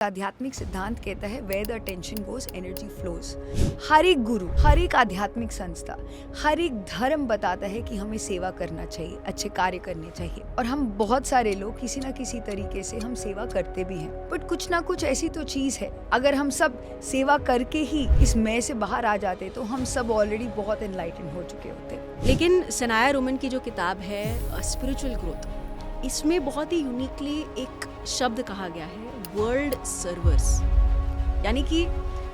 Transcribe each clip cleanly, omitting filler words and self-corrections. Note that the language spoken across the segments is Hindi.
आध्यात्मिक सिद्धांत कहता है where the attention goes energy flows. हर एक गुरु, हर एक आध्यात्मिक संस्था, हर एक धर्म बताता है कि हमें सेवा करना चाहिए, अच्छे कार्य करने चाहिए। और हम बहुत सारे लोग किसी ना किसी तरीके से हम सेवा करते भी हैं, बट कुछ ना कुछ ऐसी तो चीज है, अगर हम सब सेवा करके ही इस मैं से बाहर आ जाते तो हम सब ऑलरेडी बहुत एनलाइटेंड हो चुके होते। लेकिन सनाया रोमन की जो किताब है स्पिरिचुअल ग्रोथ, इसमें बहुत ही यूनिकली एक शब्द कहा गया है, वर्ल्ड सर्वर्स। यानी कि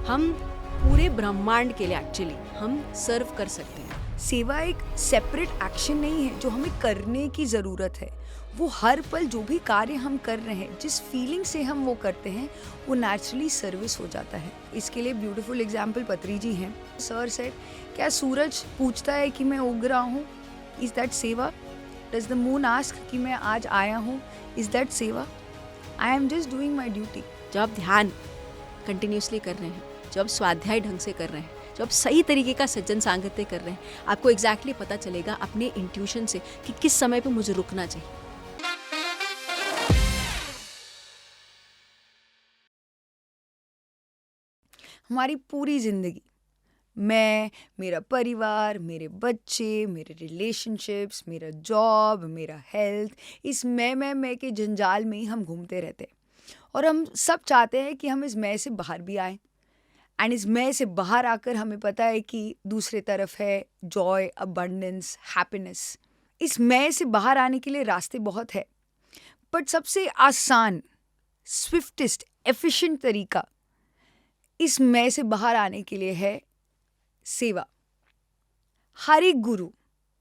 हम पूरे ब्रह्मांड के लिए एक्चुअली हम सर्व कर सकते हैं। सेवा एक सेपरेट एक्शन नहीं है जो हमें करने की ज़रूरत है। वो हर पल जो भी कार्य हम कर रहे हैं, जिस फीलिंग से हम वो करते हैं, वो नेचुरली सर्विस हो जाता है। इसके लिए ब्यूटीफुल एग्जाम्पल पत्री जी हैं। सर सेड, क्या सूरज पूछता है कि मैं उग रहा हूँ? इज़ दैट सेवा? डज द मून आस्क कि मैं आज आया हूँ? इज़ दैट सेवा? I am just doing my duty. जब आप ध्यान कंटिन्यूसली कर रहे हैं, जब आप स्वाध्याय ढंग से कर रहे हैं, जब आप सही तरीके का सज्जन सांगत्य कर रहे हैं, आपको एग्जैक्टली पता चलेगा अपने इंट्यूशन से कि किस समय पे मुझे रुकना चाहिए। हमारी पूरी जिंदगी, मैं, मेरा परिवार, मेरे बच्चे, मेरे रिलेशनशिप्स, मेरा जॉब, मेरा हेल्थ, इस मैं के जंजाल में ही हम घूमते रहते हैं। और हम सब चाहते हैं कि हम इस मैं से बाहर भी आएं। एंड इस मैं से बाहर आकर हमें पता है कि दूसरे तरफ है जॉय, अबंडेंस, हैप्पीनेस। इस मैं से बाहर आने के लिए रास्ते बहुत है, बट सबसे आसान, स्विफ्टेस्ट, एफिशिएंट तरीका इस मैं से बाहर आने के लिए है सेवा। हर एक गुरु,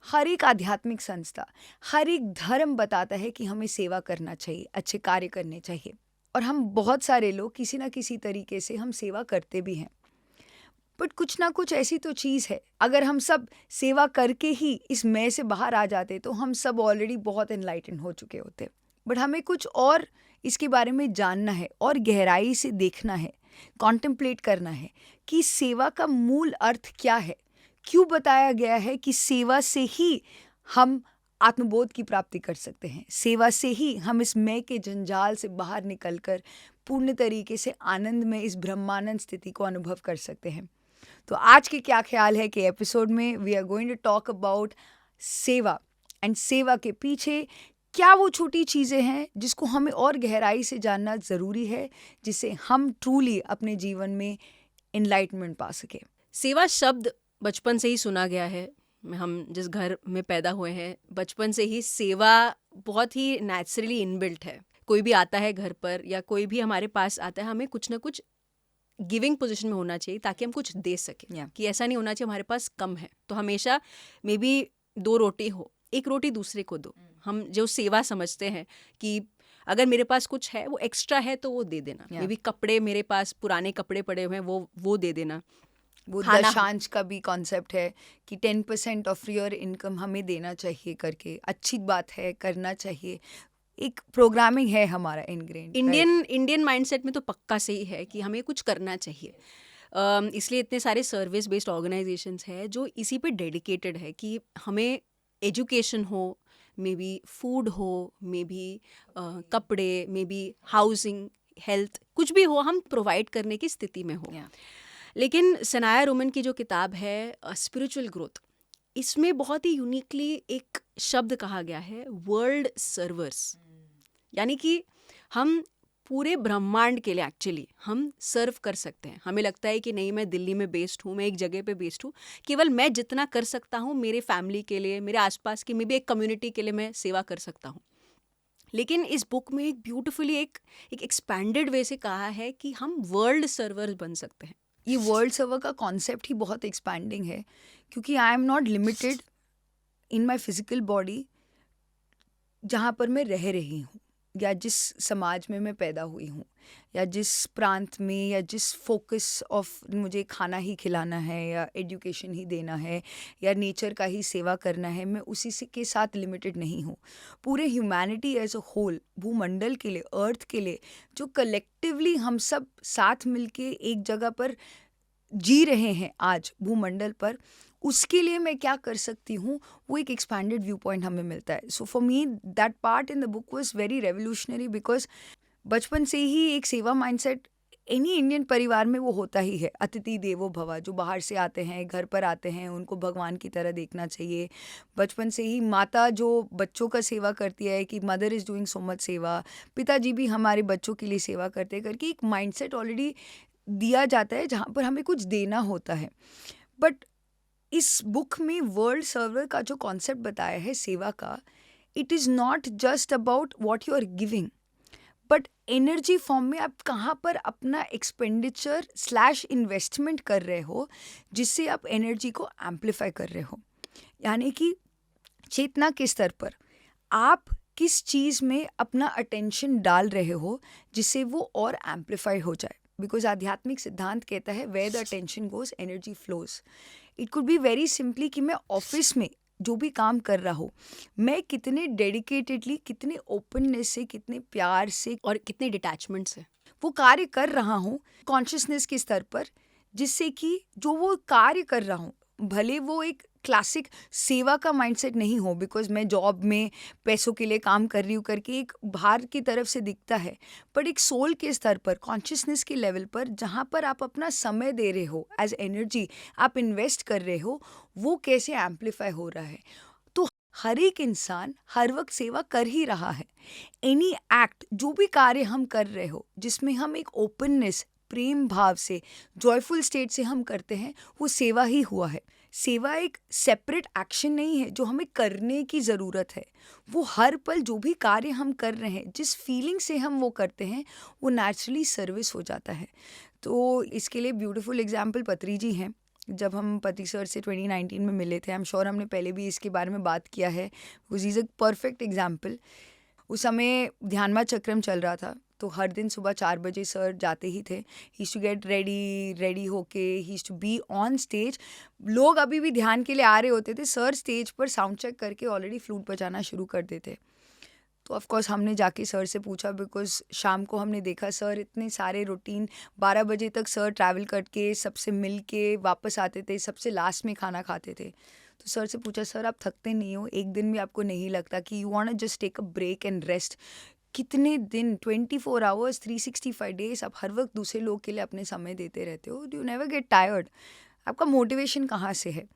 हर एक आध्यात्मिक संस्था, हर एक धर्म बताता है कि हमें सेवा करना चाहिए, अच्छे कार्य करने चाहिए। और हम बहुत सारे लोग किसी ना किसी तरीके से हम सेवा करते भी हैं, बट कुछ ना कुछ ऐसी तो चीज़ है, अगर हम सब सेवा करके ही इस मैं से बाहर आ जाते तो हम सब ऑलरेडी बहुत एनलाइटेंड हो चुके होते। बट हमें कुछ और इसके बारे में जानना है और गहराई से देखना है, कॉन्टेम्पलेट करना है कि सेवा का मूल अर्थ क्या है। क्यों बताया गया है कि सेवा से ही हम आत्मबोध की प्राप्ति कर सकते हैं, सेवा से ही हम इस मैं के जंजाल से बाहर निकलकर पूर्ण तरीके से आनंद में इस ब्रह्मानंद स्थिति को अनुभव कर सकते हैं। तो आज के क्या ख्याल है कि एपिसोड में we are going to talk about seva, and सेवा के पीछे क्या वो छोटी चीज़ें हैं जिसको हमें और गहराई से जानना ज़रूरी है, जिससे हम ट्रूली अपने जीवन में एनलाइटमेंट पा सके। सेवा शब्द बचपन से ही सुना गया है। हम जिस घर में पैदा हुए हैं, बचपन से ही सेवा बहुत ही नेचुरली इनबिल्ट है। कोई भी आता है घर पर या कोई भी हमारे पास आता है, हमें कुछ ना कुछ गिविंग पोजीशन में होना चाहिए ताकि हम कुछ दे सकें। कि ऐसा नहीं होना चाहिए हमारे पास कम है तो हमेशा मे बी 2 रोटी हो, 1 रोटी दूसरे को दो। हम जो सेवा समझते हैं कि अगर मेरे पास कुछ है, वो एक्स्ट्रा है तो वो दे देना। मे बी कपड़े, मेरे पास पुराने कपड़े पड़े हुए हैं, वो दे देना। वो दशांश का भी कॉन्सेप्ट है कि 10% ऑफ योर इनकम हमें देना चाहिए करके। अच्छी बात है, करना चाहिए। एक प्रोग्रामिंग है हमारा इनग्रेन्ड। इंडियन माइंडसेट में तो पक्का से ही है कि हमें कुछ करना चाहिए। इसलिए इतने सारे सर्विस बेस्ड ऑर्गेनाइजेशंस हैं जो इसी पे डेडिकेटेड है कि हमें एजुकेशन हो, मे बी फूड हो, मे बी कपड़े, मे बी हाउसिंग, हेल्थ, कुछ भी हो, हम प्रोवाइड करने की स्थिति में हो। लेकिन सनाया रोमन की जो किताब है स्पिरिचुअल ग्रोथ, इसमें बहुत ही यूनिकली एक शब्द कहा गया है, वर्ल्ड सर्वर्स। यानी कि हम पूरे ब्रह्मांड के लिए एक्चुअली हम सर्व कर सकते हैं। हमें लगता है कि नहीं, मैं दिल्ली में बेस्ड हूँ, मैं एक जगह पे बेस्ड हूँ, केवल मैं जितना कर सकता हूँ मेरे फैमिली के लिए, मेरे आसपास की मे बी एक कम्युनिटी के लिए मैं सेवा कर सकता हूँ। लेकिन इस बुक में एक ब्यूटिफुली एक एक्सपैंडेड वे से कहा है कि हम वर्ल्ड सर्वर्स बन सकते हैं। ये वर्ल्ड सर्वर का कॉन्सेप्ट ही बहुत एक्सपैंडिंग है, क्योंकि I am not limited in my physical body, जहाँ पर मैं रह रही हूँ या जिस समाज में मैं पैदा हुई हूँ या जिस प्रांत में या जिस फोकस ऑफ मुझे खाना ही खिलाना है या एजुकेशन ही देना है या नेचर का ही सेवा करना है, मैं उसी से के साथ लिमिटेड नहीं हूँ। पूरे ह्यूमैनिटी एज अ होल, भूमंडल के लिए, अर्थ के लिए, जो कलेक्टिवली हम सब साथ मिलके एक जगह पर जी रहे हैं आज भूमंडल पर, उसके लिए मैं क्या कर सकती हूँ, वो एक एक्सपैंडेड व्यू पॉइंट हमें मिलता है। So for me that part in the book was very revolutionary, because बचपन से ही एक सेवा माइंडसेट एनी इंडियन परिवार में वो होता ही है। अतिथि देवो भव, जो बाहर से आते हैं, घर पर आते हैं, उनको भगवान की तरह देखना चाहिए। बचपन से ही माता जो बच्चों का सेवा करती है कि mother is doing so much सेवा, पिताजी भी हमारे बच्चों के लिए सेवा करते हैं करके एक माइंडसेट ऑलरेडी दिया जाता है जहाँ पर हमें कुछ देना होता है। बट इस बुक में वर्ल्ड सर्वर का जो कॉन्सेप्ट बताया है सेवा का, it is not just about what you are giving, but energy form में आप कहाँ पर अपना एक्सपेंडिचर स्लैश इन्वेस्टमेंट कर रहे हो जिससे आप एनर्जी को एम्पलीफाई कर रहे हो। यानी कि चेतना के स्तर पर आप किस चीज़ में अपना अटेंशन डाल रहे हो जिससे वो और एम्पलीफाई हो जाए। बिकॉज आध्यात्मिक सिद्धांत कहता है where the attention goes energy flows. It could be very simply कि मैं ऑफिस में जो भी काम कर रहा हूँ, मैं कितने डेडिकेटेडली, कितने ओपननेस से, कितने प्यार से और कितने डिटैचमेंट से वो कार्य कर रहा हूँ कॉन्शियसनेस के स्तर पर, जिससे कि जो वो कार्य कर रहा हूँ भले वो एक क्लासिक सेवा का माइंडसेट नहीं हो, बिकॉज मैं जॉब में पैसों के लिए काम कर रही हूँ करके एक बाहर की तरफ से दिखता है, पर एक सोल के स्तर पर, कॉन्शियसनेस के लेवल पर, जहाँ पर आप अपना समय दे रहे हो एज एनर्जी आप इन्वेस्ट कर रहे हो, वो कैसे एम्पलीफाई हो रहा है। तो हर एक इंसान हर वक्त सेवा कर ही रहा है। एनी एक्ट, जो भी कार्य हम कर रहे हो जिसमें हम एक ओपननेस, प्रेम भाव से, जॉयफुल स्टेट से हम करते हैं, वो सेवा ही हुआ है। सेवा एक सेपरेट एक्शन नहीं है जो हमें करने की ज़रूरत है। वो हर पल जो भी कार्य हम कर रहे हैं, जिस फीलिंग से हम वो करते हैं, वो नेचुरली सर्विस हो जाता है। तो इसके लिए ब्यूटीफुल एग्जाम्पल पत्री जी हैं। जब हम पति सर से 2019 में मिले थे, आई एम श्योर हमने पहले भी इसके बारे में बात किया है, because is a perfect example. उस समय ध्यानमा चक्रम चल रहा था, तो हर दिन सुबह 4 बजे सर जाते ही थे। He used to get ready होके he used to be on stage. लोग अभी भी ध्यान के लिए आ रहे होते थे, सर स्टेज पर साउंड चेक करके ऑलरेडी फ्लूट बजाना शुरू कर देते। तो ऑफ कोर्स हमने जाके सर से पूछा, बिकॉज शाम को हमने देखा सर इतने सारे रूटीन, 12 बजे तक सर ट्रैवल करके सबसे मिल के वापस आते थे, सबसे लास्ट में खाना खाते थे। तो सर से पूछा, सर आप थकते नहीं हो, एक दिन भी आपको नहीं लगता कि you want to just take a break and rest? कितने दिन, 24 आवर्स 365 डेज आप हर वक्त दूसरे लोग के लिए अपने समय देते रहते हो, do you never get tired? आपका मोटिवेशन कहाँ से है?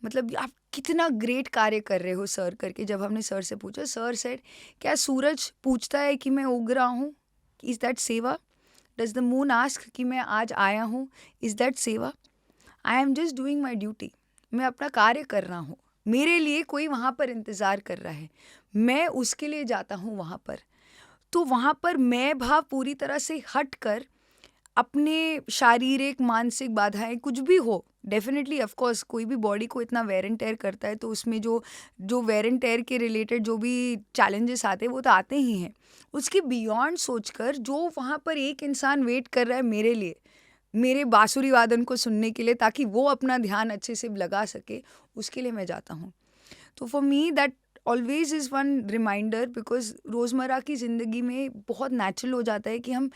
मतलब आप कितना ग्रेट कार्य कर रहे हो सर करके जब हमने सर से पूछा, सर सेड, क्या सूरज पूछता है कि मैं उग रहा हूँ, इज़ दैट सेवा? डज द मून आस्क कि मैं आज आया हूँ, इज़ दैट सेवा? I am just doing my duty. मैं अपना कार्य कर रहा हूँ, मेरे लिए कोई वहाँ पर इंतज़ार कर रहा है, मैं उसके लिए जाता हूँ वहाँ पर। तो वहाँ पर मैं भाव पूरी तरह से हट कर अपने शारीरिक, मानसिक बाधाएँ कुछ भी हो, डेफ़िनेटली ऑफ़ कोर्स कोई भी बॉडी को इतना वेयर एंड टेयर करता है, तो उसमें जो वेयर एंड टेयर के रिलेटेड जो भी चैलेंजेस आते हैं, वो तो आते ही हैं। उसके बियॉन्ड सोचकर जो वहाँ पर एक इंसान वेट कर रहा है मेरे लिए, मेरे बाँसुरी वादन को सुनने के लिए, ताकि वो अपना ध्यान अच्छे से लगा सके, उसके लिए मैं जाता हूँ। तो for me that always is one reminder, because रोज़मर्रा की ज़िंदगी में बहुत नेचुरल हो जाता है कि हम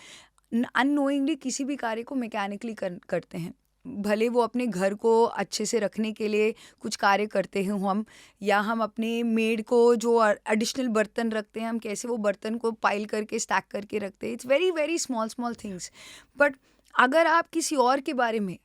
अननोइंगली किसी भी कार्य को मैकेनिकली करते हैं। भले वो अपने घर को अच्छे से रखने के लिए कुछ कार्य करते हैं हम, या हम अपने मेड को जो एडिशनल बर्तन रखते हैं, हम कैसे वो बर्तन को पाइल करके स्टैक करके रखते हैं। It's very very small things, but अगर आप किसी और के बारे में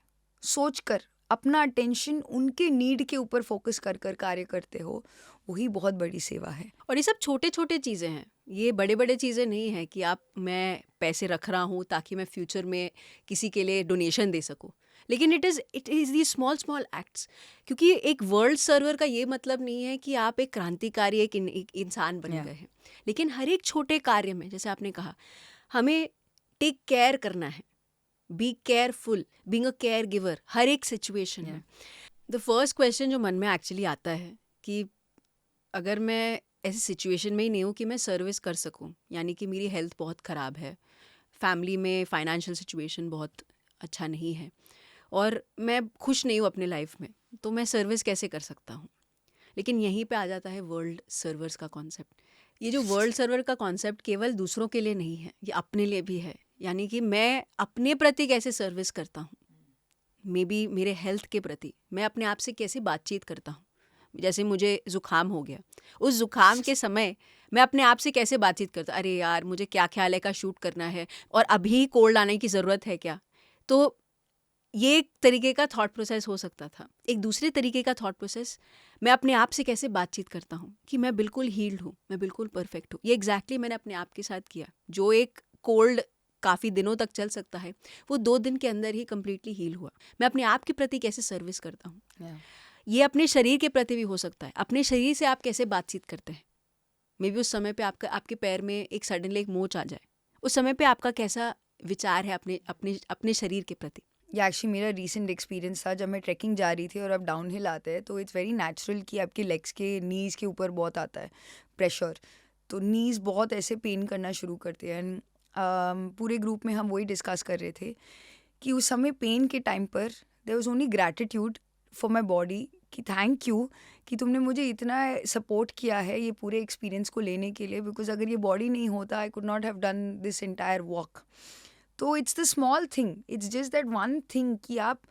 सोचकर अपना अटेंशन उनके नीड के ऊपर फोकस कर कर कार्य करते हो, वही बहुत बड़ी सेवा है। और ये सब छोटे छोटे चीज़ें हैं, ये बड़े बड़े चीज़ें नहीं हैं कि मैं पैसे रख रहा हूँ ताकि मैं फ्यूचर में किसी के लिए डोनेशन दे सकूँ, लेकिन it is the small small acts. क्योंकि एक वर्ल्ड सर्वर का ये मतलब नहीं है कि आप एक क्रांतिकारी, एक इंसान बन Yeah. गए हैं, लेकिन हर एक छोटे कार्य में, जैसे आपने कहा, हमें टेक केयर करना है, be careful, being a caregiver हर एक सिचुएशन में। द फर्स्ट क्वेश्चन जो मन में एक्चुअली आता है कि अगर मैं ऐसी सिचुएशन में ही नहीं हूँ कि मैं सर्विस कर सकूँ, यानी कि मेरी हेल्थ बहुत ख़राब है, फैमिली में फाइनेंशियल सिचुएशन बहुत अच्छा नहीं है, और मैं खुश नहीं हूँ अपने लाइफ में, तो मैं सर्विस कैसे कर सकता हूँ? लेकिन यहीं पे आ जाता है वर्ल्ड सर्वर्स का कॉन्सेप्ट। ये जो वर्ल्ड सर्वर का कॉन्सेप्ट केवल दूसरों के लिए नहीं है, ये अपने लिए भी है। यानी कि मैं अपने प्रति कैसे सर्विस करता हूँ, मे बी मेरे हेल्थ के प्रति मैं अपने आप से कैसे बातचीत करता हूँ, जैसे मुझे ज़ुकाम हो गया, उस ज़ुकाम के समय मैं अपने आप से कैसे बातचीत करता, अरे यार मुझे क्या ख्याल है का शूट करना है और अभी कोल्ड आने की ज़रूरत है क्या। तो ये एक तरीके का थॉट प्रोसेस हो सकता था। एक दूसरे तरीके का थॉट प्रोसेस, मैं अपने आप से कैसे बातचीत करता हूँ कि मैं बिल्कुल हील्ड हूँ, मैं बिल्कुल परफेक्ट हूँ। ये एग्जैक्टली मैंने अपने आप के साथ किया। जो एक कोल्ड काफ़ी दिनों तक चल सकता है, वो 2 दिन के अंदर ही कम्प्लीटली हील हुआ। मैं अपने आप के प्रति कैसे सर्विस करता हूँ, Yeah. ये अपने शरीर के प्रति भी हो सकता है। अपने शरीर से आप कैसे बातचीत करते हैं। मे बी उस समय पे आपके पैर में एक सडनली एक मोच आ जाए, उस समय पे आपका कैसा विचार है अपने अपने अपने शरीर के प्रति। या एक्चुअली मेरा रीसेंट एक्सपीरियंस था, जब मैं ट्रैकिंग जा रही थी और अब डाउन हिल आते हैं तो इट्स वेरी नेचुरल कि आपके लेग्स के नीज़ के ऊपर बहुत आता है प्रेशर, तो नीज़ बहुत ऐसे पेन करना शुरू करते हैं। एंड पूरे ग्रुप में हम वही डिस्कस कर रहे थे कि उस समय पेन के टाइम पर there was only gratitude for my body कि थैंक यू कि तुमने मुझे इतना सपोर्ट किया है ये पूरे एक्सपीरियंस को लेने के लिए, बिकॉज अगर ये बॉडी नहीं होता I could not have done this entire walk. तो it's the small thing, it's just that one thing कि आप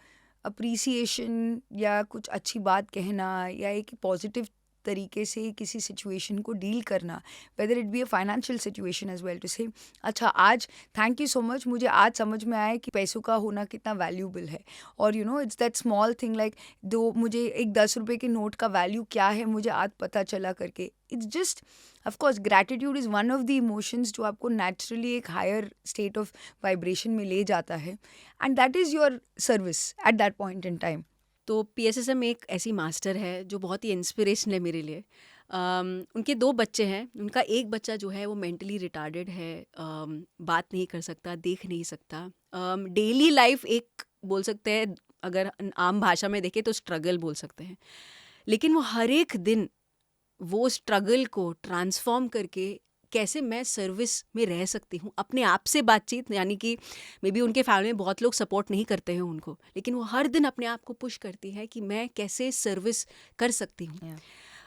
अप्रिसिएशन या कुछ अच्छी बात कहना या एक पॉजिटिव तरीके से किसी सिचुएशन को डील करना, whether it be a financial situation as well, to say अच्छा आज थैंक यू सो मच, मुझे आज समझ में आया कि पैसों का होना कितना वैल्यूबल है। और you know it's that small thing like दो मुझे एक 10 रुपए के नोट का वैल्यू क्या है मुझे आज पता चला करके। It's just of course gratitude is one of the emotions जो आपको नेचुरली एक हायर स्टेट ऑफ वाइब्रेशन में ले जाता है, and that is your service at that point in time. तो पीएसएसएम एक ऐसी मास्टर है जो बहुत ही इंस्पिरेशन है मेरे लिए। उनके 2 बच्चे हैं। उनका एक बच्चा जो है वो मेंटली रिटार्डेड है, बात नहीं कर सकता, देख नहीं सकता। डेली लाइफ एक बोल सकते हैं, अगर आम भाषा में देखें तो स्ट्रगल बोल सकते हैं। लेकिन वो हर एक दिन वो स्ट्रगल को ट्रांसफॉर्म करके कैसे मैं सर्विस में रह सकती हूँ, अपने आप से बातचीत, यानी कि मे बी उनके फैमिली में बहुत लोग सपोर्ट नहीं करते हैं उनको, लेकिन वो हर दिन अपने आप को पुश करती है कि मैं कैसे सर्विस कर सकती हूँ।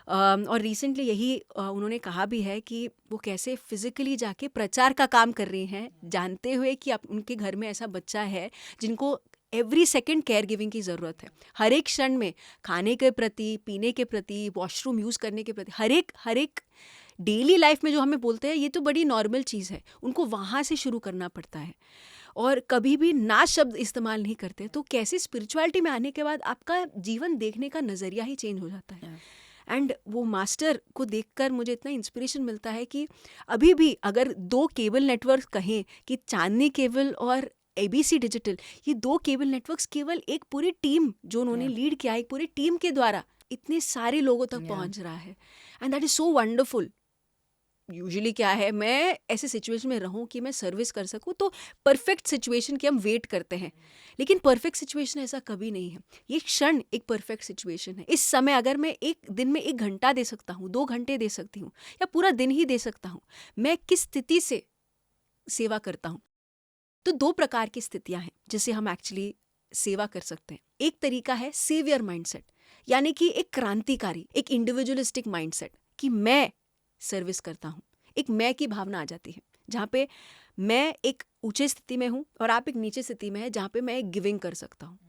और रिसेंटली यही उन्होंने कहा भी है कि वो कैसे फिजिकली जाके प्रचार का काम कर रही हैं, जानते हुए कि उनके घर में ऐसा बच्चा है जिनको एवरी सेकेंड केयर गिविंग की ज़रूरत है। हर एक क्षण में खाने के प्रति, पीने के प्रति, वॉशरूम यूज़ करने के प्रति, हर एक डेली लाइफ में जो हमें बोलते हैं ये तो बड़ी नॉर्मल चीज़ है, उनको वहाँ से शुरू करना पड़ता है। और कभी भी ना शब्द इस्तेमाल नहीं करते, तो कैसे स्पिरिचुअलिटी में आने के बाद आपका जीवन देखने का नज़रिया ही चेंज हो जाता है। एंड वो मास्टर को देखकर मुझे इतना इंस्पिरेशन मिलता है कि अभी भी अगर 2 केबल नेटवर्क कहें कि चांदनी केबल और एबीसी डिजिटल, ये 2 केबल नेटवर्क्स केवल एक पूरी टीम जो उन्होंने लीड किया, एक पूरी टीम के द्वारा इतने सारे लोगों तक पहुंच रहा है। And that is so wonderful. Usually क्या है, मैं ऐसे सिचुएशन में रहूं कि मैं सर्विस कर सकूं, तो परफेक्ट सिचुएशन की हम वेट करते हैं, लेकिन परफेक्ट सिचुएशन ऐसा कभी नहीं है। ये क्षण एक परफेक्ट सिचुएशन है। इस समय अगर मैं एक दिन में 1 घंटा दे सकता हूँ, 2 घंटे दे सकती हूँ, या पूरा दिन ही दे सकता हूँ, मैं किस स्थिति से सेवा करता हूँ। तो 2 प्रकार की स्थितियाँ हैं जिसे हम एक्चुअली सेवा कर सकते हैं। एक तरीका है सेवियर माइंडसेट, यानी कि एक क्रांतिकारी, एक इंडिविजुअलिस्टिक माइंडसेट कि मैं सर्विस करता हूँ। एक मैं की भावना आ जाती है, जहाँ पे मैं एक ऊंचे स्थिति में हूँ और आप एक नीचे स्थिति में है, जहाँ पे मैं एक गिविंग कर सकता हूँ।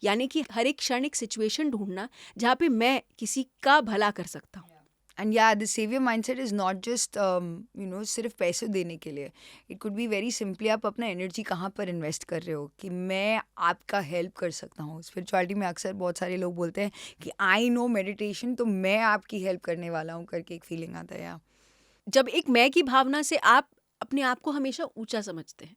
यानी कि हर एक क्षण एक सिचुएशन ढूंढना जहाँ पे मैं किसी का भला कर सकता हूँ। एंड या the saviour mindset is not just you know सिर्फ पैसे देने के लिए। It could be very simply आप अपना एनर्जी कहाँ पर इन्वेस्ट कर रहे हो कि मैं आपका हेल्प कर सकता हूँ। स्पिरिचुअलिटी में अक्सर बहुत सारे लोग बोलते हैं कि आई नो मेडिटेशन, तो मैं आपकी हेल्प करने वाला हूँ करके एक फीलिंग आता है। जब एक मैं की भावना से आप अपने आप को हमेशा ऊंचा समझते हैं,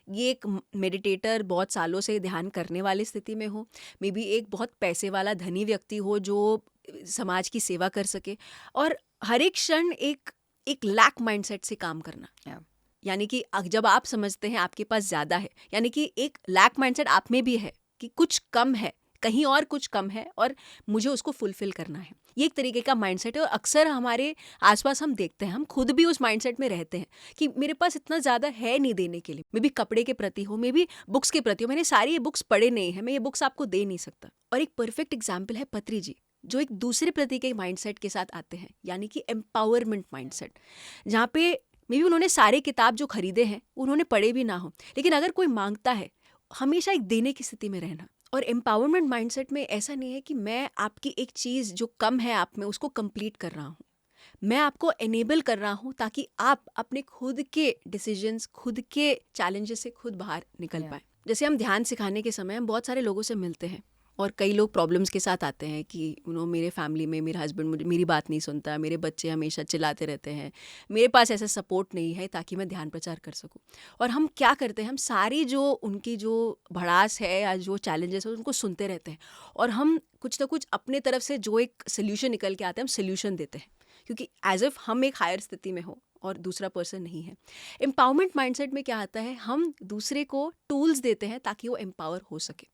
ये एक मेडिटेटर बहुत सालों से ध्यान करने वाली स्थिति में हो, मे बी एक बहुत पैसे वाला धनी व्यक्ति हो जो समाज की सेवा कर सके, और हर एक क्षण एक लैक माइंडसेट से काम करना। यानी कि जब आप समझते हैं आपके पास ज़्यादा है, यानी कि एक लैक माइंडसेट आप में भी है कि कुछ कम है, कहीं और कुछ कम है और मुझे उसको फुलफिल करना है। ये एक तरीके का माइंडसेट है और अक्सर हमारे आसपास हम देखते हैं, हम खुद भी उस माइंडसेट में रहते हैं कि मेरे पास इतना ज़्यादा है नहीं देने के लिए। मे बी कपड़े के प्रति हो, मे बी बुक्स के प्रति हो, मैंने सारी ये बुक्स पढ़े नहीं है, मैं ये बुक्स आपको दे नहीं सकता। और एक परफेक्ट एग्जाम्पल है पत्री जी, जो एक दूसरे प्रति के माइंडसेट के साथ आते हैं, यानी कि एम्पावरमेंट माइंडसेट, जहाँ पे मे बी उन्होंने सारे किताब जो खरीदे हैं उन्होंने पढ़े भी ना हो, लेकिन अगर कोई मांगता है, हमेशा एक देने की स्थिति में रहना और एम्पावरमेंट माइंडसेट में ऐसा नहीं है कि मैं आपकी एक चीज़ जो कम है आप में उसको कंप्लीट कर रहा हूँ, मैं आपको एनेबल कर रहा हूँ ताकि आप अपने खुद के डिसीजंस, खुद के चैलेंजेस से खुद बाहर निकल Yeah. पाएँ। जैसे हम ध्यान सिखाने के समय हम बहुत सारे लोगों से मिलते हैं और कई लोग प्रॉब्लम्स के साथ आते हैं कि मेरे फैमिली में मेरा हस्बैंड मुझे मेरी बात नहीं सुनता, मेरे बच्चे हमेशा चिल्लाते रहते हैं, मेरे पास ऐसा सपोर्ट नहीं है ताकि मैं ध्यान प्रचार कर सकूं। और हम क्या करते हैं, हम सारी जो उनकी जो भड़ास है या जो चैलेंजेस है उनको सुनते रहते हैं और हम कुछ ना कुछ अपने तरफ से जो एक सोल्यूशन निकल के आते हैं हम सोल्यूशन देते हैं, क्योंकि एज इफ हम एक हायर स्थिति में हो और दूसरा पर्सन नहीं है। एम्पावरमेंट माइंडसेट में क्या आता है, हम दूसरे को टूल्स देते हैं ताकि वो एम्पावर हो सके।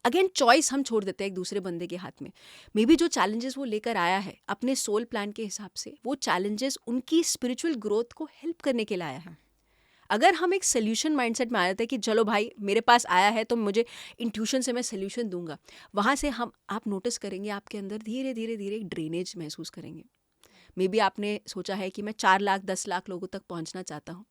अगेन चॉइस हम छोड़ देते हैं एक दूसरे बंदे के हाथ में। मे बी जो चैलेंजेस वो लेकर आया है अपने सोल प्लान के हिसाब से, वो चैलेंजेस उनकी स्पिरिचुअल ग्रोथ को हेल्प करने के लिए आया है। अगर हम एक सोल्यूशन माइंडसेट में आ जाते हैं कि चलो भाई मेरे पास आया है तो मुझे इंट्यूशन से मैं सोल्यूशन दूंगा, वहाँ से आप नोटिस करेंगे आपके अंदर धीरे धीरे धीरे एक ड्रेनेज महसूस करेंगे। मे बी आपने सोचा है कि मैं 4 लाख 10 लाख लोगों तक पहुंचना चाहता हूँ,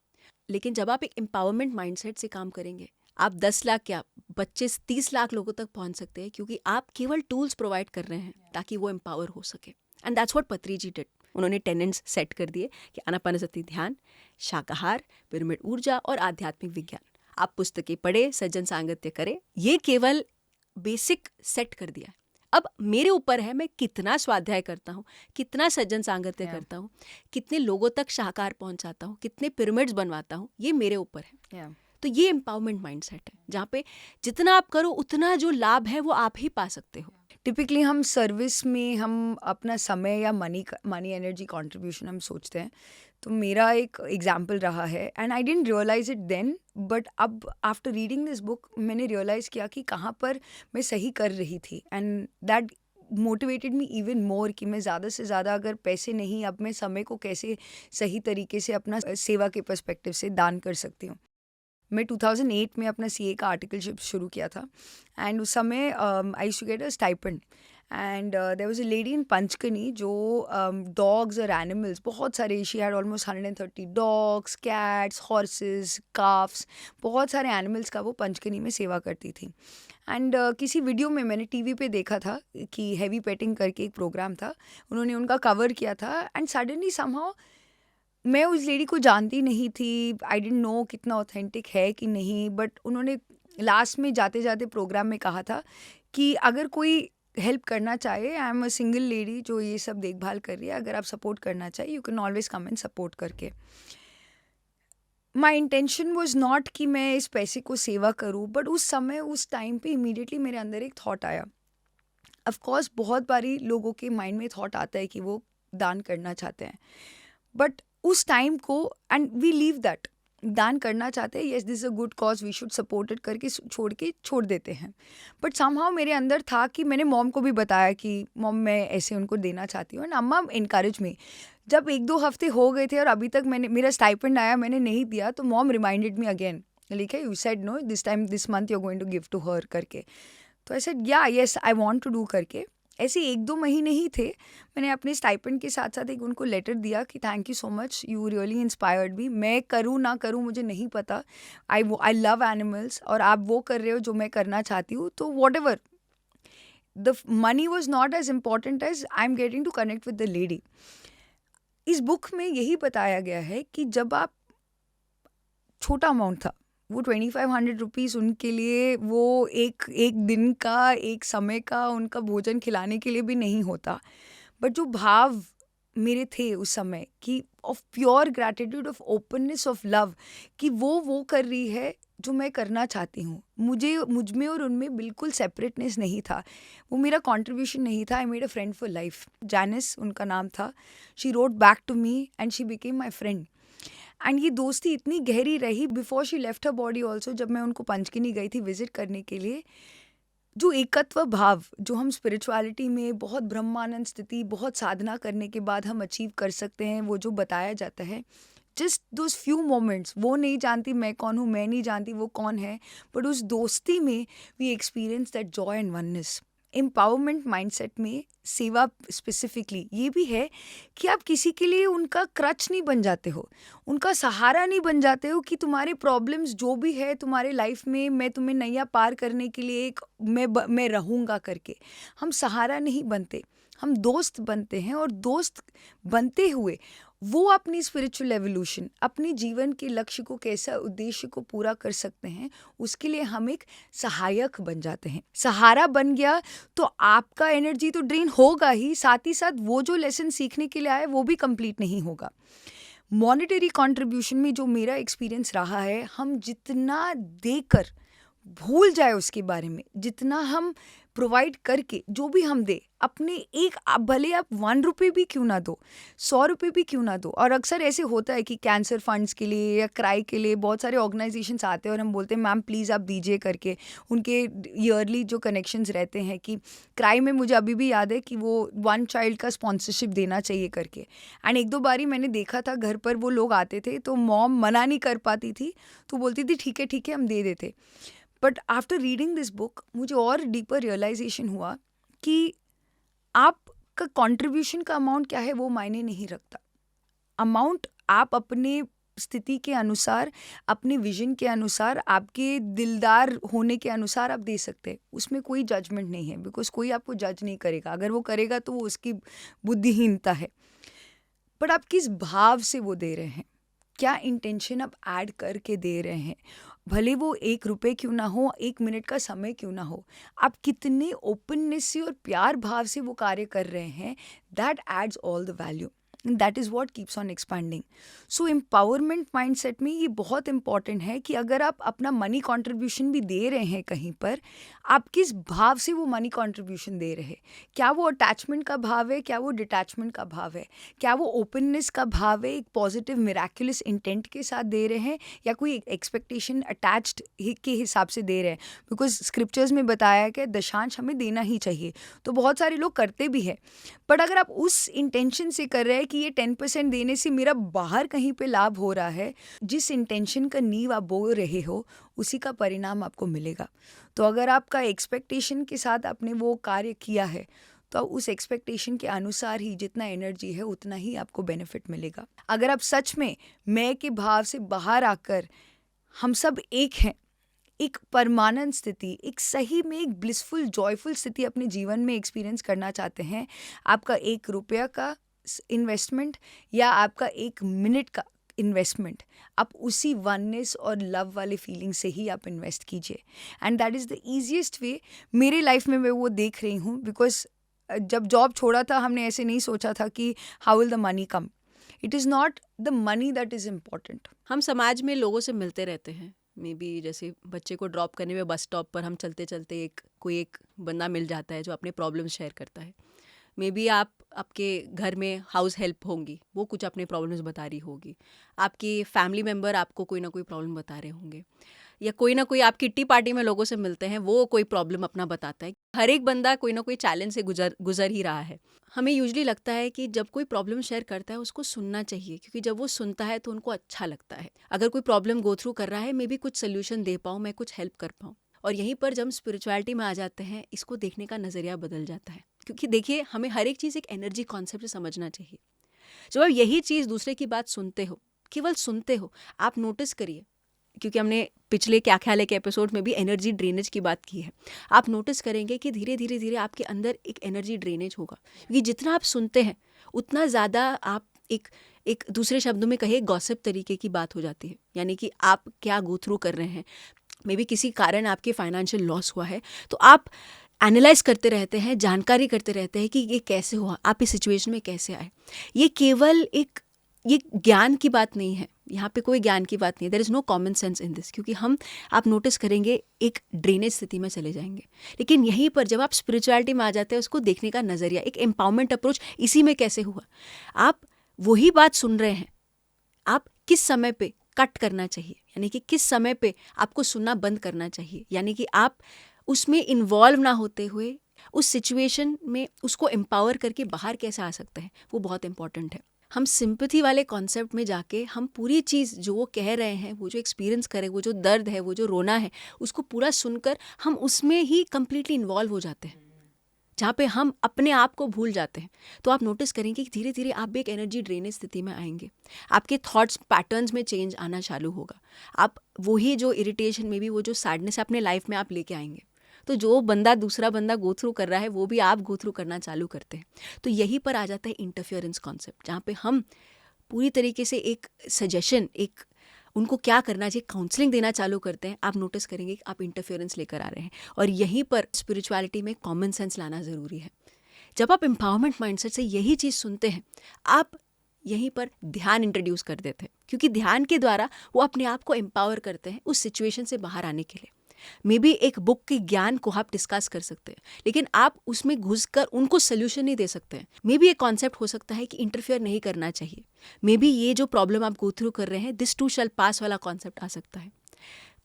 लेकिन जब आप एक एम्पावरमेंट माइंडसेट से काम करेंगे, आप 10 लाख क्या 25-30 लाख लोगों तक पहुंच सकते हैं, क्योंकि आप केवल टूल्स प्रोवाइड कर रहे हैं ताकि वो एम्पावर हो सके। एंड दैट्स व्हाट पत्री जी डिड। उन्होंने टेनेंट्स सेट कर दिए कि आनापानसति ध्यान, शाकाहार, पिरामिड ऊर्जा और आध्यात्मिक विज्ञान। आप पुस्तकें पढ़े, सज्जन सांगत्य करें, ये केवल बेसिक सेट कर दिया। अब मेरे ऊपर है मैं कितना स्वाध्याय करता हूँ, कितना सज्जन सांगत्य करता हूँ, कितने लोगों तक शाकाहार पहुँचाता हूँ, कितने पिरामिड्स बनवाता हूँ, ये मेरे ऊपर है। Yeah. तो ये एम्पावरमेंट माइंडसेट है जहाँ पे जितना आप करो उतना जो लाभ है वो आप ही पा सकते हो। टिपिकली हम सर्विस में हम अपना समय या मनी एनर्जी कंट्रीब्यूशन हम सोचते हैं। तो मेरा एक एग्जाम्पल रहा है and I didn't realise it then, but अब आफ्टर रीडिंग दिस बुक मैंने रियलाइज़ किया कि कहाँ पर मैं सही कर रही थी and that motivated me even more कि मैं ज़्यादा से ज़्यादा अगर पैसे नहीं, अब मैं समय को कैसे सही तरीके से अपना सेवा के पर्सपेक्टिव से दान कर सकती हूँ। मैं 2008 में अपना सीए का आर्टिकलशिप शुरू किया था एंड उस समय I used to get a stipend and there was a lady in Panchgani जो डॉग्स और एनिमल्स बहुत सारे, she had almost 130 dogs, cats, horses, calves, बहुत सारे एनिमल्स का वो पंचकनी में सेवा करती थी। एंड किसी वीडियो में मैंने टीवी पे देखा था कि हैवी पेटिंग करके एक प्रोग्राम था, उन्होंने उनका कवर किया था एंड सडनली समहाउ मैं उस लेडी को जानती नहीं थी, आई डिडंट नो कितना ऑथेंटिक है कि नहीं, बट उन्होंने लास्ट में जाते जाते प्रोग्राम में कहा था कि अगर कोई हेल्प करना चाहे, I am a single lady जो ये सब देखभाल कर रही है, अगर आप सपोर्ट करना चाहिए you can always come and support करके। माई इंटेंशन वॉज नॉट कि मैं इस पैसे को सेवा करूँ, बट उस समय उस टाइम पे इमीडिएटली मेरे अंदर एक थॉट आया। ऑफकोर्स बहुत बारी लोगों के माइंड में थॉट आता है कि वो दान करना चाहते हैं, बट उस टाइम को एंड वी लीव दैट, दान करना चाहते हैं, yes this is a good cause, we should support it करके छोड़ देते हैं। बट समहाउ मेरे अंदर था कि मैंने मॉम को भी बताया कि मॉम मैं ऐसे उनको देना चाहती हूँ एंड अम्मा इनकरेज मी। जब 1-2 हफ्ते हो गए थे और अभी तक मेरा स्टाइपेंड आया, मैंने नहीं दिया, तो mom reminded me again, like you said no this time this month you are going to give to her करके। तो ऐसे या yes I want to do करके। ऐसे 1-2 महीने ही थे, मैंने अपने स्टाइपेंड के साथ साथ एक उनको लेटर दिया कि thank you so much, you really inspired me. मैं करूँ ना करूँ मुझे नहीं पता, आई लव एनिमल्स और आप वो कर रहे हो जो मैं करना चाहती हूँ, तो whatever the money was not as important as I am getting to connect with the lady. इस बुक में यही बताया गया है कि जब आप, छोटा अमाउंट था वो 2500 रुपीज़, उनके लिए वो एक दिन का, एक समय का उनका भोजन खिलाने के लिए भी नहीं होता, बट जो भाव मेरे थे उस समय कि of pure gratitude, of openness, of love, कि वो कर रही है जो मैं करना चाहती हूँ, मुझ में और उनमें बिल्कुल सेपरेटनेस नहीं था, वो मेरा कंट्रीब्यूशन नहीं था। I made a friend for life, Janice उनका नाम था। She wrote back to me and she became my friend and ये दोस्ती इतनी गहरी रही before she left her body also. जब मैं उनको पंचकनी गई थी विजिट करने के लिए, जो एकत्व भाव जो हम स्पिरिचुअलिटी में बहुत ब्रह्मानंद स्थिति, बहुत साधना करने के बाद हम अचीव कर सकते हैं, वो जो बताया जाता है, जस्ट दोज फ्यू मोमेंट्स, वो नहीं जानती मैं कौन हूँ, मैं नहीं जानती वो कौन है, बट उस दोस्ती में we experience that joy and oneness empowerment mindset में सेवा स्पेसिफिकली ये भी है कि आप किसी के लिए उनका क्रच नहीं बन जाते हो, उनका सहारा नहीं बन जाते हो कि तुम्हारे प्रॉब्लम्स जो भी है तुम्हारे लाइफ में मैं तुम्हें नैया पार करने के लिए एक मैं रहूँगा करके। हम सहारा नहीं बनते, हम दोस्त बनते हैं, और दोस्त बनते हुए वो अपनी स्पिरिचुअल एवोल्यूशन, अपने जीवन के लक्ष्य को, कैसा उद्देश्य को पूरा कर सकते हैं, उसके लिए हम एक सहायक बन जाते हैं। सहारा बन गया तो आपका एनर्जी तो ड्रेन होगा ही, साथ ही साथ वो जो लेसन सीखने के लिए आए वो भी कंप्लीट नहीं होगा। मॉनेटरी कंट्रीब्यूशन में जो मेरा एक्सपीरियंस रहा है, हम जितना देकर भूल जाए उसके बारे में, जितना हम प्रोवाइड करके जो भी हम दे अपने एक भले आप 1 रुपये भी क्यों ना दो, 100 रुपये भी क्यों ना दो। और अक्सर ऐसे होता है कि कैंसर फंड्स के लिए या क्राई के लिए बहुत सारे ऑर्गेनाइजेशंस आते हैं और हम बोलते हैं मैम प्लीज़ आप दीजिए करके। उनके ईयरली जो कनेक्शंस रहते हैं कि क्राई में मुझे अभी भी याद है कि वो 1 चाइल्ड का स्पॉन्सरशिप देना चाहिए करके। एंड 1-2 बारी मैंने देखा था घर पर वो लोग आते थे तो मॉम मना नहीं कर पाती थी, तो बोलती थी ठीक है हम दे देते। But after reading this book मुझे और डीपर रियलाइजेशन हुआ कि आपका कंट्रीब्यूशन का अमाउंट क्या है वो मायने नहीं रखता। अमाउंट आप अपने स्थिति के अनुसार, अपने विजन के अनुसार, आपके दिलदार होने के अनुसार आप दे सकते हैं। उसमें कोई जजमेंट नहीं है, बिकॉज कोई आपको जज नहीं करेगा। अगर वो करेगा तो वो उसकी बुद्धिहीनता है। बट आप किस भाव से वो दे रहे हैं, क्या इंटेंशन आप ऐड करके दे रहे हैं, भले वो 1 रुपये क्यों ना हो, 1 मिनट का समय क्यों ना हो, आप कितने ओपननेस से और प्यार भाव से वो कार्य कर रहे हैं, that adds all the value. That is what keeps on expanding. So empowerment mindset में ये बहुत इंपॉर्टेंट है कि अगर आप अपना मनी कंट्रीब्यूशन भी दे रहे हैं कहीं पर, आप किस भाव से वो मनी कंट्रीब्यूशन दे रहे हैं। क्या वो अटैचमेंट का भाव है, क्या वो डिटैचमेंट का भाव है, क्या वो ओपननेस का भाव है, एक पॉजिटिव मिराक्युलस इंटेंट के साथ दे रहे हैं, या कोई एक्सपेक्टेशन अटैच्ड के हिसाब से दे रहे हैं। बिकॉज स्क्रिप्चर्स में बताया है कि दशांश हमें देना ही चाहिए, तो बहुत सारे लोग करते भी हैं। बट अगर आप उस इंटेंशन से कर रहे हैं कि ये 10% देने से मेरा बाहर कहीं पे लाभ हो रहा है, जिस इंटेंशन का नींव आप बो रहे हो उसी का परिणाम आपको मिलेगा। तो अगर आपका एक्सपेक्टेशन के साथ आपने वो कार्य किया है, तो उस एक्सपेक्टेशन के अनुसार ही जितना एनर्जी है उतना ही आपको बेनिफिट मिलेगा। अगर आप सच में मैं के भाव से बाहर आकर हम सब एक हैं, एक परमानेंट स्थिति, एक सही में एक ब्लिसफुल जॉयफुल स्थिति अपने जीवन में एक्सपीरियंस करना चाहते हैं, आपका 1 रुपया का इन्वेस्टमेंट या आपका 1 मिनट का इन्वेस्टमेंट, आप उसी वननेस और लव वाले फीलिंग से ही आप इन्वेस्ट कीजिए। And that is the easiest way. मेरे लाइफ में मैं वो देख रही हूँ, बिकॉज जब जॉब छोड़ा था हमने ऐसे नहीं सोचा था कि how will the money come. It is not the money that is important. हम समाज में लोगों से मिलते रहते हैं। मे बी जैसे बच्चे को ड्रॉप करने में बस स्टॉप पर हम चलते चलते कोई एक बंदा मिल जाता है जो अपने प्रॉब्लम शेयर करता है। मे बी आपके घर में हाउस हेल्प होंगी, वो कुछ अपने प्रॉब्लम्स बता रही होगी। आपकी फैमिली मेम्बर आपको कोई ना कोई प्रॉब्लम बता रहे होंगे, या कोई ना कोई आप किट्टी पार्टी में लोगों से मिलते हैं, वो कोई प्रॉब्लम अपना बताता है। हर एक बंदा कोई ना कोई चैलेंज से गुजर ही रहा है। हमें यूजुअली लगता है कि जब कोई प्रॉब्लम शेयर करता है उसको सुनना चाहिए, क्योंकि जब वो सुनता है तो उनको अच्छा लगता है। अगर कोई प्रॉब्लम गो थ्रू कर रहा है, मे बी कुछ सोल्यूशन दे पाऊँ, मैं कुछ हेल्प कर पाऊँ। और यहीं पर जब हम स्पिरिचुअलिटी में आ जाते हैं, इसको देखने का नज़रिया बदल जाता है। क्योंकि देखिए, हमें हर एक चीज़ एक एनर्जी कॉन्सेप्ट से समझना चाहिए। जब आप यही चीज़ दूसरे की बात सुनते हो, केवल सुनते हो, आप नोटिस करिए, क्योंकि हमने पिछले क्या ख्याल है के एपिसोड में भी एनर्जी ड्रेनेज की बात की है। आप नोटिस करेंगे कि धीरे धीरे आपके अंदर एक एनर्जी ड्रेनेज होगा, क्योंकि जितना आप सुनते हैं उतना ज़्यादा आप एक दूसरे शब्दों में कहे गॉसिप तरीके की बात हो जाती है। यानी कि आप क्या गो थ्रू कर रहे हैं, मे बी किसी कारण आपके फाइनेंशियल लॉस हुआ है, तो आप एनालाइज करते रहते हैं, जानकारी करते रहते हैं कि ये कैसे हुआ, आप इस सिचुएशन में कैसे आए। ये केवल ये ज्ञान की बात नहीं है, यहाँ पे कोई ज्ञान की बात नहीं है। There is no common sense in this, क्योंकि आप नोटिस करेंगे एक ड्रेनेज स्थिति में चले जाएंगे। लेकिन यहीं पर जब आप स्पिरिचुअलिटी में आ जाते हैं, उसको देखने का नज़रिया, एक एम्पावरमेंट अप्रोच, इसी में कैसे हुआ। आप वही बात सुन रहे हैं, आप किस समय पे कट करना चाहिए, यानी कि किस समय पे आपको सुनना बंद करना चाहिए, यानी कि आप उसमें इन्वॉल्व ना होते हुए उस सिचुएशन में उसको एम्पावर करके बाहर कैसे आ सकते हैं, वो बहुत इंपॉर्टेंट है। हम सिंपैथी वाले कॉन्सेप्ट में जाके हम पूरी चीज़ जो वो कह रहे हैं, वो जो एक्सपीरियंस करें, वो जो दर्द है, वो जो रोना है, उसको पूरा सुनकर हम उसमें ही कम्प्लीटली इन्वॉल्व हो जाते हैं। जहाँ पे हम अपने आप को भूल जाते हैं, तो आप नोटिस करेंगे कि धीरे धीरे आप भी एक एनर्जी ड्रेनेज स्थिति में आएंगे। आपके थॉट्स पैटर्न्स में चेंज आना चालू होगा। आप वही जो इरिटेशन में भी वो जो सैडनेस अपने लाइफ में आप लेके आएंगे। तो जो बंदा दूसरा बंदा गो थ्रू कर रहा है वो भी आप गो थ्रू करना चालू करते हैं। तो यहीं पर आ जाता है इंटरफेरेंस कॉन्सेप्ट, जहाँ पे हम पूरी तरीके से एक सजेशन, एक उनको क्या करना चाहिए काउंसलिंग देना चालू करते हैं। आप नोटिस करेंगे कि आप इंटरफेरेंस लेकर आ रहे हैं। और यहीं पर स्पिरिचुअलिटी में कॉमन सेंस लाना ज़रूरी है। जब आप एम्पावरमेंट माइंडसेट से यही चीज़ सुनते हैं, आप यहीं पर ध्यान इंट्रोड्यूस कर देते हैं, क्योंकि ध्यान के द्वारा वो अपने आप को एम्पावर करते हैं उस सिचुएशन से बाहर आने के लिए। मे बी एक बुक के ज्ञान को आप डिस्कस कर सकते हैं, लेकिन आप उसमें घुसकर उनको सोल्यूशन नहीं दे सकते हैं। मे बी एक कॉन्सेप्ट हो सकता है कि इंटरफेयर नहीं करना चाहिए। मे बी ये जो प्रॉब्लम आप गो थ्रू कर रहे हैं, दिस टू शैल पास वाला कॉन्सेप्ट आ सकता है।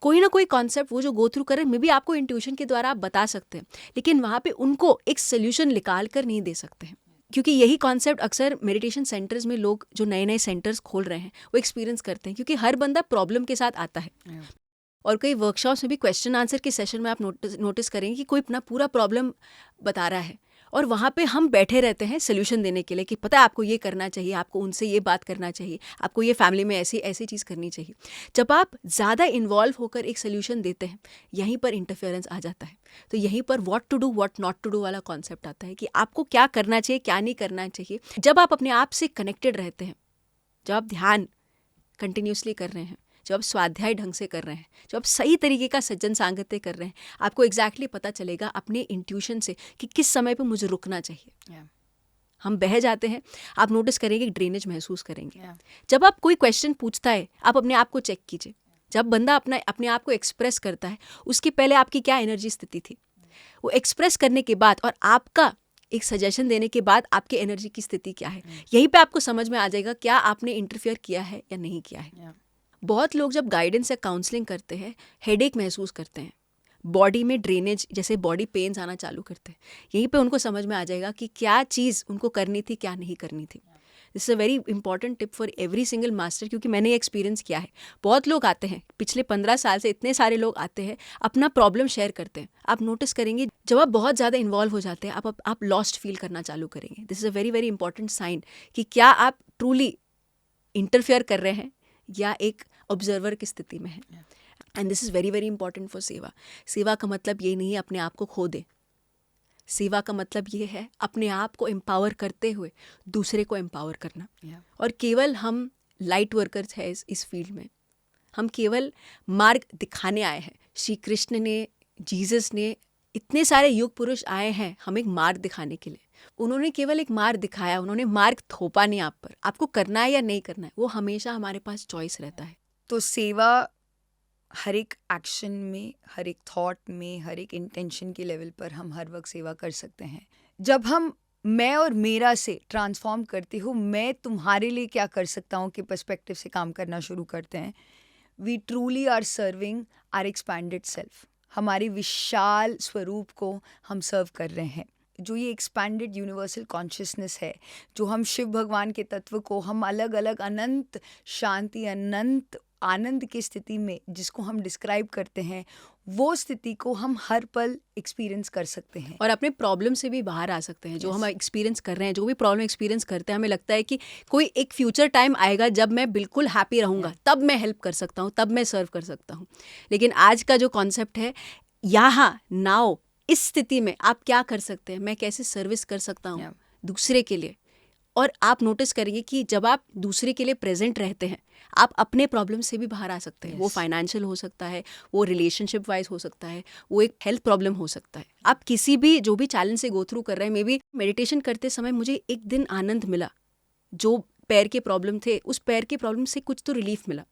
कोई ना कोई कॉन्सेप्ट वो जो गो थ्रू कर रहे हैं, मे बी आपको इंट्यूशन के द्वारा आप बता सकते हैं, लेकिन वहाँ पे उनको एक सोल्यूशन निकाल कर नहीं दे सकते हैं। क्योंकि यही कॉन्सेप्ट अक्सर मेडिटेशन सेंटर्स में लोग जो नए नए सेंटर्स खोल रहे हैं वो एक्सपीरियंस करते हैं, क्योंकि हर बंदा प्रॉब्लम के साथ आता है। और कई वर्कशॉप्स में भी क्वेश्चन आंसर के सेशन में आप नोटिस करेंगे कि कोई अपना पूरा प्रॉब्लम बता रहा है और वहाँ पे हम बैठे रहते हैं सोल्यूशन देने के लिए कि पता है आपको ये करना चाहिए, आपको उनसे ये बात करना चाहिए, आपको ये फैमिली में ऐसी ऐसी चीज़ करनी चाहिए। जब आप ज़्यादा इन्वॉल्व होकर एक सोल्यूशन देते हैं, यहीं पर इंटरफेरेंस आ जाता है। तो यहीं पर what to do what not to do वाला कॉन्सेप्ट आता है कि आपको क्या करना चाहिए, क्या नहीं करना चाहिए। जब आप अपने आप से कनेक्टेड रहते हैं, जब आप ध्यान कंटिन्यूसली कर रहे हैं, जब आप स्वाध्याय ढंग से कर रहे हैं, जब आप सही तरीके का सज्जन सांगत्य कर रहे हैं, आपको एग्जैक्टली पता चलेगा अपने इंट्यूशन से कि किस समय पे मुझे रुकना चाहिए। हम बह जाते हैं, आप नोटिस करेंगे, ड्रेनेज महसूस करेंगे। जब आप कोई क्वेश्चन पूछता है, आप अपने आप को चेक कीजिए। जब बंदा अपने आप को एक्सप्रेस करता है, उसके पहले आपकी क्या एनर्जी स्थिति थी, वो एक्सप्रेस करने के बाद और आपका एक सजेशन देने के बाद आपकी एनर्जी की स्थिति क्या है, यहीं पे आपको समझ में आ जाएगा क्या आपने इंटरफेयर किया है या नहीं किया है। बहुत लोग जब गाइडेंस या काउंसलिंग करते हैं, हेडेक महसूस करते हैं, बॉडी में ड्रेनेज जैसे बॉडी पेन्स आना चालू करते हैं। यहीं पे उनको समझ में आ जाएगा कि क्या चीज़ उनको करनी थी, क्या नहीं करनी थी। This is a very important tip for every single master, क्योंकि मैंने ये एक्सपीरियंस किया है। बहुत लोग आते हैं, पिछले 15 साल से इतने सारे लोग आते हैं, अपना प्रॉब्लम शेयर करते हैं। आप नोटिस करेंगे जब आप बहुत ज़्यादा इन्वॉल्व हो जाते हैं, आप लॉस्ट फील करना चालू करेंगे। This is a very very important sign कि क्या आप ट्रूली इंटरफेयर कर रहे हैं या एक ऑब्जर्वर की स्थिति में है। And this is very very important for सेवा। सेवा का मतलब ये नहीं है अपने आप को खो दे। सेवा का मतलब ये है अपने आप को एम्पावर करते हुए दूसरे को एम्पावर करना। और केवल हम लाइट वर्कर्स हैं इस फील्ड में, हम केवल मार्ग दिखाने आए हैं। श्री कृष्ण ने, जीसस ने, इतने सारे युग पुरुष आए हैं हमें एक मार्ग दिखाने के लिए। उन्होंने केवल एक मार्ग दिखाया, उन्होंने मार्ग थोपा नहीं आप पर। आपको करना है या नहीं करना है, वो हमेशा हमारे पास चॉइस रहता है। तो सेवा हर एक एक्शन में, हर एक थॉट में, हर एक इंटेंशन के लेवल पर हम हर वक्त सेवा कर सकते हैं। जब हम मैं और मेरा से ट्रांसफॉर्म करते हो, मैं तुम्हारे लिए क्या कर सकता हूँ के पर्सपेक्टिव से काम करना शुरू करते हैं, we truly are serving our expanded self. हमारे विशाल स्वरूप को हम सर्व कर रहे हैं। जो ये एक्सपैंडेड यूनिवर्सल कॉन्शियसनेस है, जो हम शिव भगवान के तत्व को हम अलग अलग अनंत शांति, अनंत आनंद की स्थिति में जिसको हम डिस्क्राइब करते हैं, वो स्थिति को हम हर पल एक्सपीरियंस कर सकते हैं और अपने प्रॉब्लम से भी बाहर आ सकते हैं। जो हम एक्सपीरियंस कर रहे हैं, जो भी प्रॉब्लम एक्सपीरियंस करते हैं, हमें लगता है कि कोई एक फ्यूचर टाइम आएगा जब मैं बिल्कुल हैप्पी रहूँगा, तब मैं हेल्प कर सकता हूँ, तब मैं सर्व कर सकता हूँ। लेकिन आज का जो कॉन्सेप्ट है, यहाँ नाउ इस स्थिति में आप क्या कर सकते हैं, मैं कैसे सर्विस कर सकता हूँ दूसरे के लिए। और आप नोटिस करेंगे कि जब आप दूसरे के लिए प्रेजेंट रहते हैं, आप अपने प्रॉब्लम से भी बाहर आ सकते हैं। वो फाइनेंशियल हो सकता है, वो रिलेशनशिप वाइज हो सकता है, वो एक हेल्थ प्रॉब्लम हो सकता है। आप किसी भी जो भी चैलेंज से गो थ्रू कर रहे हैं, मे बी मेडिटेशन करते समय मुझे एक दिन आनंद मिला, जो पैर के प्रॉब्लम थे उस पैर के प्रॉब्लम से कुछ तो रिलीफ मिला,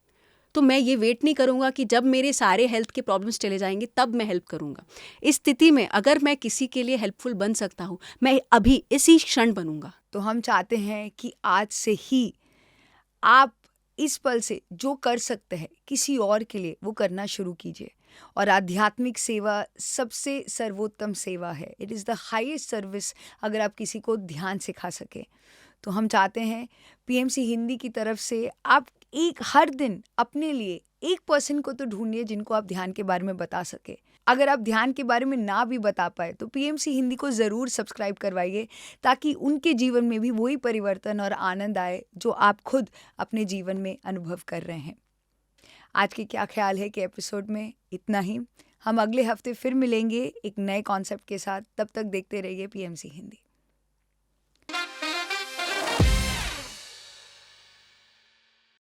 तो मैं ये वेट नहीं करूँगा कि जब मेरे सारे हेल्थ के प्रॉब्लम्स चले जाएंगे तब मैं हेल्प करूँगा। इस स्थिति में अगर मैं किसी के लिए हेल्पफुल बन सकता हूँ, मैं अभी इसी क्षण बनूंगा। तो हम चाहते हैं कि आज से ही आप इस पल से जो कर सकते हैं किसी और के लिए वो करना शुरू कीजिए। और आध्यात्मिक सेवा सबसे सर्वोत्तम सेवा है। It is the highest service अगर आप किसी को ध्यान सिखा सकें। तो हम चाहते हैं पीएमसी हिंदी की तरफ से आप एक हर दिन अपने लिए एक पर्सन को तो ढूंढिए जिनको आप ध्यान के बारे में बता सके। अगर आप ध्यान के बारे में ना भी बता पाए तो पीएमसी हिंदी को ज़रूर सब्सक्राइब करवाइए, ताकि उनके जीवन में भी वही परिवर्तन और आनंद आए जो आप खुद अपने जीवन में अनुभव कर रहे हैं। आज के क्या ख्याल है कि एपिसोड में इतना ही। हम अगले हफ्ते फिर मिलेंगे एक नए कॉन्सेप्ट के साथ। तब तक देखते रहिए पीएमसी हिंदी।